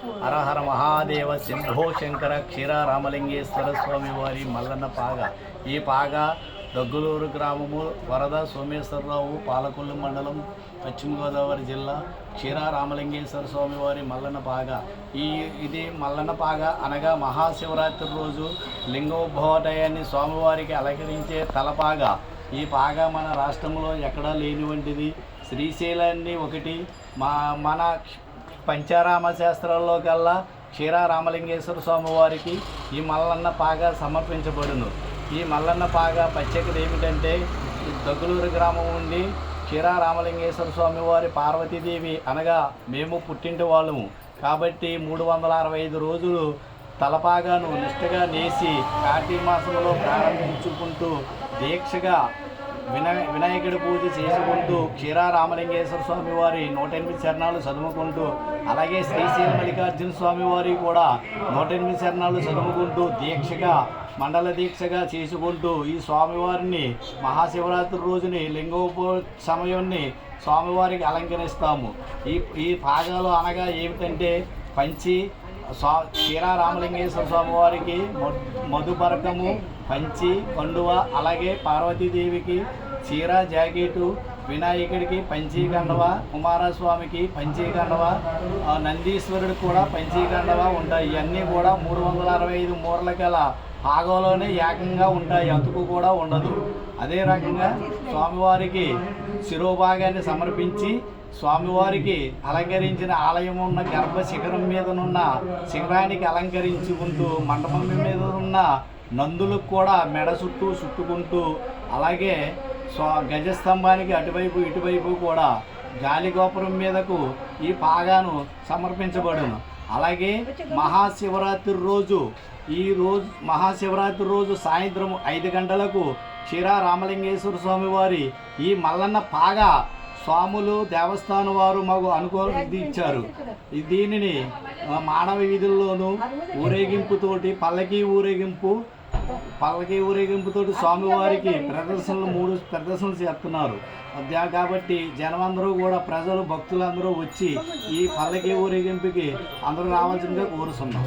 హరహర మహాదేవ శంభో శంకర క్షీర రామలింగేశ్వర స్వామి వారి మల్లన్న పాగ. ఈ పాగ దగ్గులూరు గ్రామము, వరద సోమేశ్వరరావు, పాలకొల్లు మండలం, పశ్చిమ గోదావరి జిల్లా. క్షీర రామలింగేశ్వర స్వామి వారి మల్లన్న పాగ. ఇది మల్లన్న పాగ అనగా మహాశివరాత్రి రోజు లింగోద్భవటయాన్ని స్వామివారికి అలంకరించే తలపాగ. ఈ పాగ మన రాష్ట్రంలో ఎక్కడా లేనివంటిది. శ్రీశైలాన్ని ఒకటి మన పంచారామ శాస్త్రాల్లో కల్లా క్షీర రామలింగేశ్వర స్వామి వారికి ఈ మల్లన్న పాగ సమర్పించబడును. ఈ మల్లన్న పాగ ప్రత్యేకత ఏమిటంటే, దగ్గులూరు గ్రామం నుండి క్షీర రామలింగేశ్వర స్వామి వారి పార్వతీదేవి అనగా మేము పుట్టింటి వాళ్ళము కాబట్టి 365 రోజులు తలపాగాను నిష్ఠగా నేసి కార్తీక మాసంలో ప్రారంభించుకుంటూ దీక్షగా వినాయకుడి పూజ చేసుకుంటూ క్షీర రామలింగేశ్వర స్వామి వారి 108 శరణాలు చదువుకుంటూ, అలాగే శ్రీశైల మల్లికార్జున స్వామి వారి కూడా 108 శరణాలు చదువుకుంటూ దీక్షగా మండల దీక్షగా చేసుకుంటూ ఈ స్వామివారిని మహాశివరాత్రి రోజుని సమయాన్ని స్వామివారికి అలంకరిస్తాము. ఈ పాగాలు అనగా ఏమిటంటే, పంచి క్షీర రామలింగేశ్వర స్వామి వారికి మధుపరకము, పంచి, కండువ, అలాగే పార్వతీదేవికి చీర జాకెటు, వినాయకుడికి పంచీకండవ, కుమారస్వామికి పంచీకండవ, నందీశ్వరుడికి కూడా పంచీకండవ ఉంటాయి. ఇవన్నీ కూడా 365 మూరల గల పాగంలోనే ఏకంగా ఉంటాయి, అతుకు కూడా ఉండదు. అదే రకంగా స్వామివారికి శిరోభాగాన్ని సమర్పించి స్వామివారికి అలంకరించిన ఆలయం ఉన్న గర్భ శిఖరం మీదనున్న శిఖరానికి అలంకరించుకుంటూ మండపం మీద ఉన్న నందులకు కూడా మెడ చుట్టూ చుట్టుకుంటూ, అలాగే గజస్తంభానికి అటువైపు ఇటువైపు కూడా గాలిగోపురం మీదకు ఈ పాగాను సమర్పించబడును. అలాగే మహాశివరాత్రి రోజు సాయంత్రం 5 గంటలకు క్షీర రామలింగేశ్వర స్వామి వారి ఈ మల్లన్న పాగ స్వాములు దేవస్థానం వారు మాకు అనుకూలత ఇచ్చారు. దీనిని మానవ వీధుల్లోనూ ఊరేగింపుతోటి పల్లకీ ఊరేగింపుతోటి స్వామివారికి ప్రదర్శనలు 3 ప్రదర్శనలు చేస్తున్నారు. కాబట్టి జనమందరూ కూడా భక్తులందరూ వచ్చి ఈ పల్లకీ ఊరేగింపుకి అందరూ రావాల్సిందిగా కోరుతున్నాం.